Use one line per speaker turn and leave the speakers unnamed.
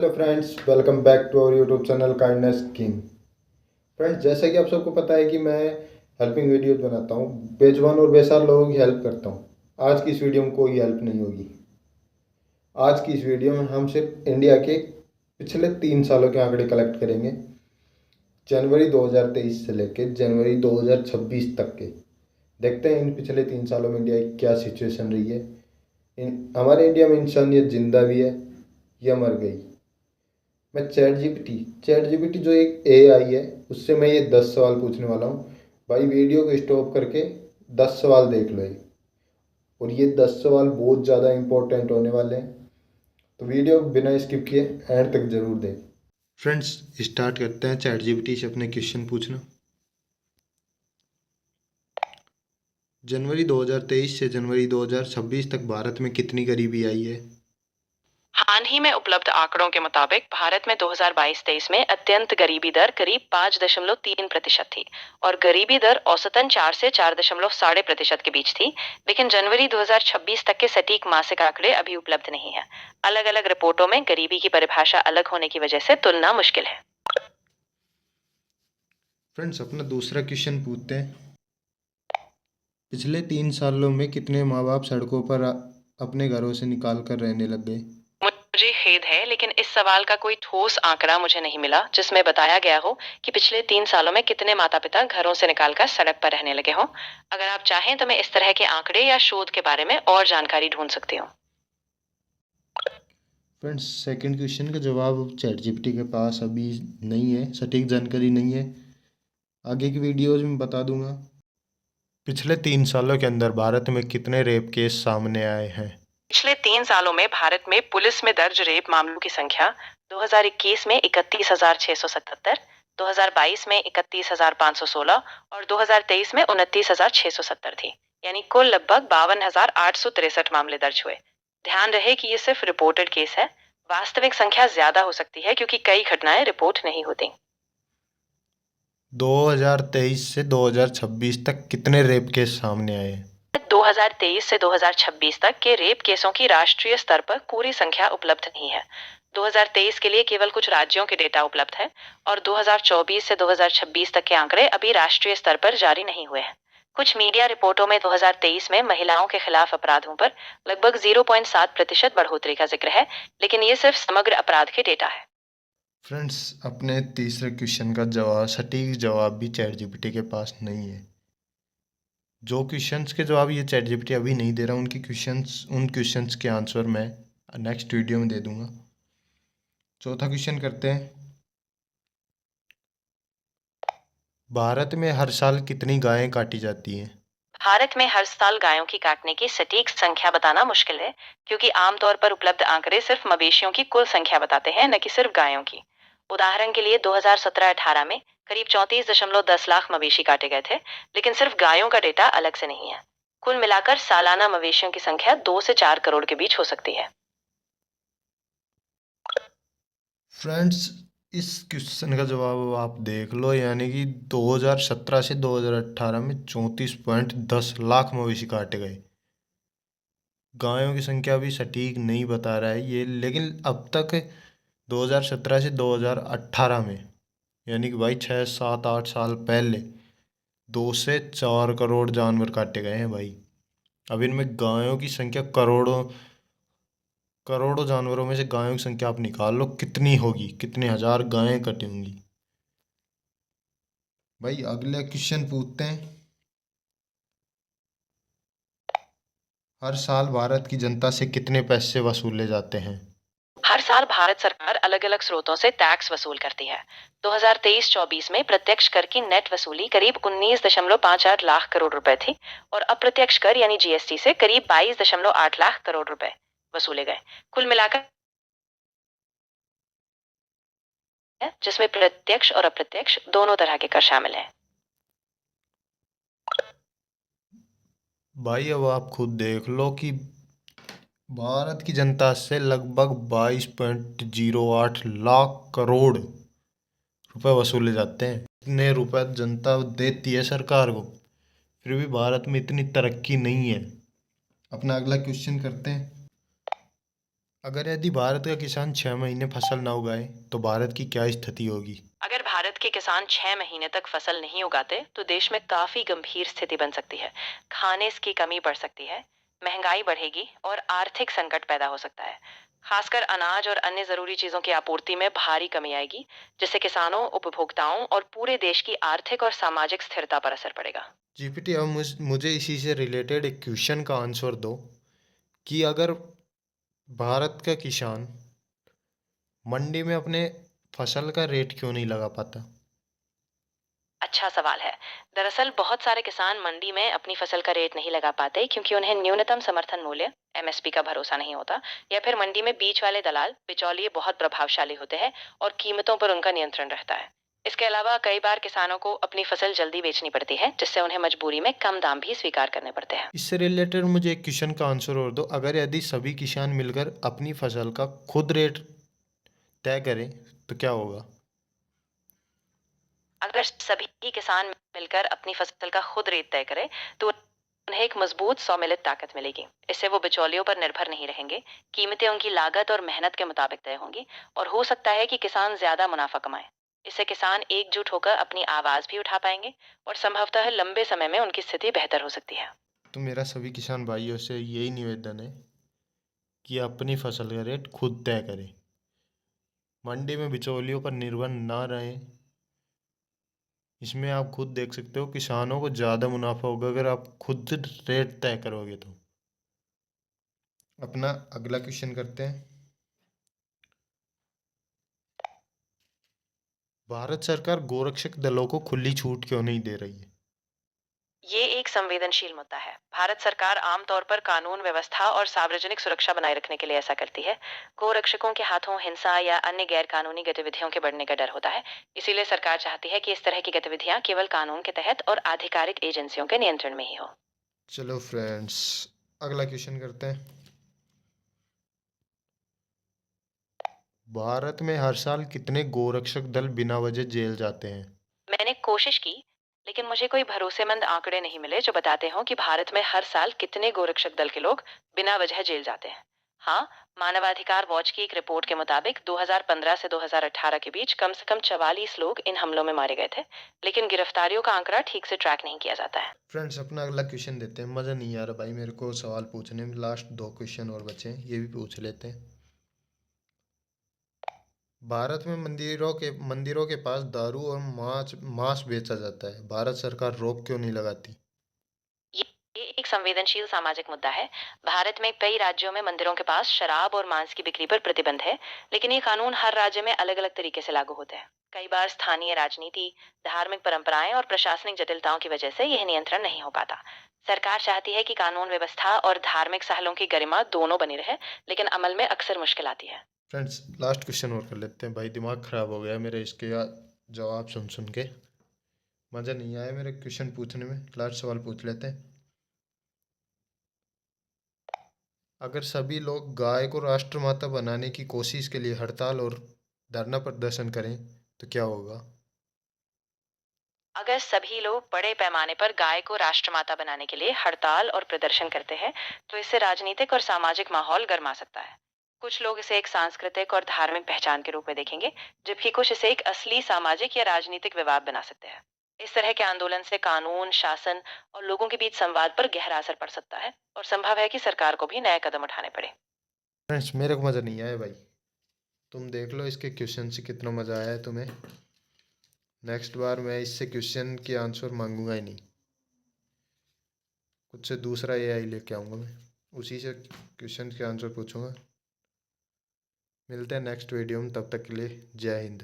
Hello friends, welcome back to our YouTube channel kindness king. Friends, जैसा कि आप सबको पता है कि मैं हेल्पिंग वीडियोस बनाता हूँ, बेजुबान और बेसहारा लोगों की हेल्प करता हूँ। आज की इस वीडियो में कोई हेल्प नहीं होगी। आज की इस वीडियो में हम सिर्फ इंडिया के पिछले 3 सालों के आंकड़े कलेक्ट करेंगे, जनवरी 2023 से लेकर जनवरी 2026 तक के। देखते हैं इन पिछले 3 सालों में इंडिया की क्या सिचुएशन रही है। हमारे इंडिया में इंसानियत जिंदा भी है या मर गई। मैं चैट जीपीटी जो एक एआई है, उससे मैं ये 10 सवाल पूछने वाला हूँ। भाई, वीडियो को स्टॉप करके 10 सवाल देख लो ये। और ये 10 सवाल बहुत ज़्यादा इंपॉर्टेंट होने वाले हैं, तो वीडियो बिना स्किप किए एंड तक ज़रूर देख। फ्रेंड्स, स्टार्ट करते हैं चैट जीपीटी से अपने क्वेश्चन पूछना। जनवरी 2023 से जनवरी 2026 तक भारत में कितनी गरीबी आई है?
हाल ही में उपलब्ध आंकड़ों के मुताबिक भारत में 2022-23 में अत्यंत गरीबी दर करीब 5.3% थी और गरीबी दर औसतन 4 से 4.5% के बीच थी। लेकिन जनवरी 2026 तक के सटीक मासिक आंकड़े अभी उपलब्ध नहीं है। अलग अलग रिपोर्टों में गरीबी की परिभाषा अलग होने की वजह से तुलना मुश्किल है।
फ्रेंड्स, अपना दूसरा क्वेश्चन पूछते हैं। पिछले 3 सालों में कितने माँ बाप सड़कों पर अपने घरों से निकाल कर रहने लग गए?
मुझे खेद है, लेकिन इस सवाल का कोई ठोस आंकड़ा मुझे नहीं मिला जिसमें बताया गया हो कि पिछले 3 सालों में कितने माता पिता घरों से निकालकर सड़क पर रहने लगे हों। अगर आप चाहें तो मैं इस तरह के आंकड़े या शोध के बारे में और जानकारी ढूंढ सकती हूँ।
फ्रेंड्स, सेकंड क्वेश्चन का जवाब चैट जीपीटी के पास अभी नहीं है, सटीक जानकारी नहीं है। आगे की वीडियोज में बता दूंगा। पिछले 3 सालों के अंदर भारत में कितने रेप केस सामने आए हैं?
पिछले 3 सालों में भारत में पुलिस में दर्ज रेप मामलों की संख्या 2021 में 31,677, 2022 में 31,516 और 2023 में 29,670 थी। यानी कुल लगभग 52,863 मामले दर्ज हुए। ध्यान रहे कि ये सिर्फ रिपोर्टेड केस है। वास्तविक संख्या ज्यादा हो सकती है क्योंकि कई घटनाएं रिपोर्ट नहीं होती।
2023 से 2026 तक कितने रेप केस सामने आए?
2023 से 2026 तक के रेप केसों की राष्ट्रीय स्तर पर पूरी संख्या उपलब्ध नहीं है। 2023 के लिए केवल कुछ राज्यों के डेटा उपलब्ध है और 2024 से 2026 तक के आंकड़े अभी राष्ट्रीय स्तर पर जारी नहीं हुए हैं। कुछ मीडिया रिपोर्टों में 2023 में महिलाओं के खिलाफ अपराधों पर लगभग 0.7% बढ़ोतरी का जिक्र है, लेकिन ये सिर्फ समग्र अपराध के डेटा है।
फ्रेंड्स, अपने तीसरे क्वेश्चन का जवाब, सटीक जवाब भी चैट जीपीटी के पास नहीं है। जो क्वेश्चंस के जवाब ये चैट जीपीटी अभी नहीं दे रहा, उन क्वेश्चंस के आंसर मैं नेक्स्ट वीडियो में दे दूंगा। चौथा क्वेश्चन करते हैं। भारत में हर साल कितनी गायें काटी जाती हैं?
भारत में हर साल गायों की काटने की सटीक संख्या बताना मुश्किल है, क्योंकि आमतौर पर उपलब्ध आंकड़े सिर्फ मवेशियों की कुल संख्या बताते हैं, न कि सिर्फ गायों की। उदाहरण के लिए 2017-18 में करीब 34.10 लाख मवेशी काटे गए थे, लेकिन सिर्फ गायों का डेटा अलग से नहीं है। कुल मिलाकर सालाना मवेशियों की संख्या 2 से 4 करोड़ के बीच हो सकती है।
फ्रेंड्स, इस क्वेश्चन का जवाब आप देख लो, यानी कि 2017 से 2018 में 34.10 लाख मवेशी काटे गए। गायों की संख्या भी सटीक नहीं बता रहा है ये, लेकिन अब तक 2017 से 2018 में, यानी कि भाई 6 7 8 साल पहले 2 से 4 करोड़ जानवर काटे गए हैं भाई। अब इनमें गायों की संख्या करोड़ों करोड़ों जानवरों में से गायों की संख्या आप निकाल लो कितनी होगी, कितने हजार गायें कटी होंगी। भाई, अगला क्वेश्चन पूछते हैं। हर साल भारत की जनता से कितने पैसे वसूले जाते हैं?
हर साल भारत सरकार अलग अलग स्रोतों से टैक्स वसूल करती है। 2023-24 में प्रत्यक्ष कर की नेट वसूली करीब 19.58 लाख करोड़ रुपए थी और अप्रत्यक्ष कर यानी जीएसटी से करीब 22.8 लाख करोड़ रुपए वसूले गए। कुल मिलाकर है, जिसमें प्रत्यक्ष और अप्रत्यक्ष दोनों तरह के कर शामिल हैं।
भाई, अब आप खुद देख लो कि भारत की जनता से लगभग 22.08 लाख करोड़ रुपए वसूले जाते हैं। इतने रुपए जनता देती है सरकार को, फिर भी भारत में इतनी तरक्की नहीं है। अपना अगला क्वेश्चन करते हैं। अगर यदि भारत का किसान 6 महीने फसल ना उगाए तो भारत की क्या स्थिति होगी?
अगर भारत के किसान 6 महीने तक फसल नहीं उगाते तो देश में काफी गंभीर स्थिति बन सकती है। खाने की कमी बढ़ सकती है, महंगाई बढ़ेगी और आर्थिक संकट पैदा हो सकता है। खासकर अनाज और अन्य जरूरी चीजों की आपूर्ति में भारी कमी आएगी, जिससे किसानों, उपभोक्ताओं और पूरे देश की आर्थिक और सामाजिक स्थिरता पर असर पड़ेगा।
जीपीटी, अब मुझे इसी से रिलेटेड एक क्वेश्चन का आंसर दो कि अगर भारत का किसान मंडी में अपने फसल का रेट क्यों नहीं लगा पाता?
अच्छा सवाल है। दरअसल बहुत सारे किसान मंडी में अपनी फसल का रेट नहीं लगा पाते क्योंकि उन्हें न्यूनतम समर्थन मूल्य एमएसपी का भरोसा नहीं होता, या फिर मंडी में बीच वाले दलाल बिचौलिए बहुत प्रभावशाली होते हैं और कीमतों पर उनका नियंत्रण रहता है। इसके अलावा कई बार किसानों को अपनी फसल जल्दी बेचनी पड़ती है, जिससे उन्हें मजबूरी में कम दाम भी स्वीकार करने पड़ते हैं।
इससे रिलेटेड मुझे एक क्वेश्चन का आंसर और दो। अगर यदि सभी किसान मिलकर अपनी फसल का खुद रेट तय करें तो क्या होगा?
अगर सभी किसान मिलकर अपनी फसल का खुद रेट तय करें तो उन्हें एक मजबूत सम्मिलित ताकत मिलेगी। इससे वो बिचौलियों पर निर्भर नहीं रहेंगे, कीमतें उनकी लागत और मेहनत के मुताबिक तय होंगी और हो सकता है कि किसान ज्यादा मुनाफा कमाए। इससे किसान एकजुट होकर अपनी आवाज भी उठा पाएंगे और संभवतः लंबे समय में उनकी स्थिति बेहतर हो सकती है।
तो मेरा सभी किसान भाइयों से यही निवेदन है कि अपनी फसल का रेट खुद तय करें, मंडी में बिचौलियों पर निर्भर ना रहें। इसमें आप खुद देख सकते हो किसानों को ज़्यादा मुनाफा होगा अगर आप खुद रेट तय करोगे तो। अपना अगला क्वेश्चन करते हैं। भारत सरकार गोरक्षक दलों को खुली छूट क्यों नहीं दे रही है?
ये एक संवेदनशील मुद्दा है। भारत सरकार आमतौर पर कानून व्यवस्था और सार्वजनिक सुरक्षा बनाए रखने के लिए ऐसा करती है। गोरक्षकों के हाथों हिंसा या अन्य गैर कानूनी गतिविधियों के बढ़ने का डर होता है। इसीलिए सरकार चाहती है कि इस तरह की गतिविधियां केवल कानून के तहत और आधिकारिक एजेंसियों के नियंत्रण में ही हो।
चलो फ्रेंड्स, अगला क्वेश्चन करते हैं। भारत में हर साल कितने गोरक्षक दल बिना वजह जेल जाते हैं?
मैंने कोशिश की, लेकिन मुझे कोई भरोसेमंद आंकड़े नहीं मिले जो बताते हों कि भारत में हर साल कितने गोरक्षक दल के लोग बिना वजह जेल जाते हैं। हाँ, मानवाधिकार वॉच की एक रिपोर्ट के मुताबिक 2015 से 2018 के बीच कम से कम 44 लोग इन हमलों में मारे गए थे, लेकिन गिरफ्तारियों का आंकड़ा ठीक से ट्रैक नहीं किया जाता है।
फ्रेंड्स, अपना अगला क्वेश्चन देते हैं। मज़ा नहीं आ रहा भाई मेरे को सवाल पूछने में। लास्ट दो क्वेश्चन और बचे हैं, ये भी पूछ लेते हैं। भारत में मंदिरों के पास दारू और मांस मांस बेचा जाता है। भारत सरकार रोक क्यों नहीं लगाती?
ये ये एक संवेदनशील सामाजिक मुद्दा है। भारत में कई राज्यों में मंदिरों के पास शराब और मांस की बिक्री पर प्रतिबंध है, लेकिन ये कानून हर राज्य में अलग-अलग तरीके से लागू होते हैं। कई बार स्थानीय राजनीति, धार्मिक परंपराएं और प्रशासनिक जटिलताओं की वजह से यह नियंत्रण नहीं हो पाता। सरकार चाहती है कि कानून व्यवस्था और धार्मिक स्थलों की गरिमा दोनों बनी रहे, लेकिन अमल में अक्सर मुश्किल आती है।
फ्रेंड्स, लास्ट क्वेश्चन और कर लेते हैं भाई। दिमाग ख़राब हो गया मेरे इसके जवाब सुन सुन के। मज़ा नहीं आया मेरे क्वेश्चन पूछने में। लास्ट सवाल पूछ लेते हैं। अगर सभी लोग गाय को राष्ट्रमाता बनाने की कोशिश के लिए हड़ताल और धरना प्रदर्शन करें तो क्या होगा?
अगर सभी लोग बड़े पैमाने पर गाय को राष्ट्रमाता बनाने के लिए हड़ताल और प्रदर्शन करते हैं, तो इससे राजनीतिक और सामाजिक माहौल गर्मा सकता है। कुछ लोग इसे एक सांस्कृतिक और धार्मिक पहचान के रूप में देखेंगे, जबकि कुछ इसे एक असली सामाजिक या राजनीतिक विवाद बना सकते हैं। इस तरह के आंदोलन से कानून, शासन और लोगों के बीच संवाद पर गहरा असर पड़ सकता है और संभव है कि सरकार को भी नए कदम उठाने पड़े।
फ्रेंड्स, मेरे को मज़ा नहीं आया भाई। तुम देख लो इसके क्वेश्चन से कितना मज़ा आया है तुम्हें। नेक्स्ट बार मैं इससे क्वेश्चन के आंसर मांगूंगा ही नहीं, कुछ से दूसरा एआई लेके आऊँगा मैं, उसी से क्वेश्चन के आंसर पूछूंगा। मिलते हैं नेक्स्ट वीडियो में, तब तक के लिए जय हिंद।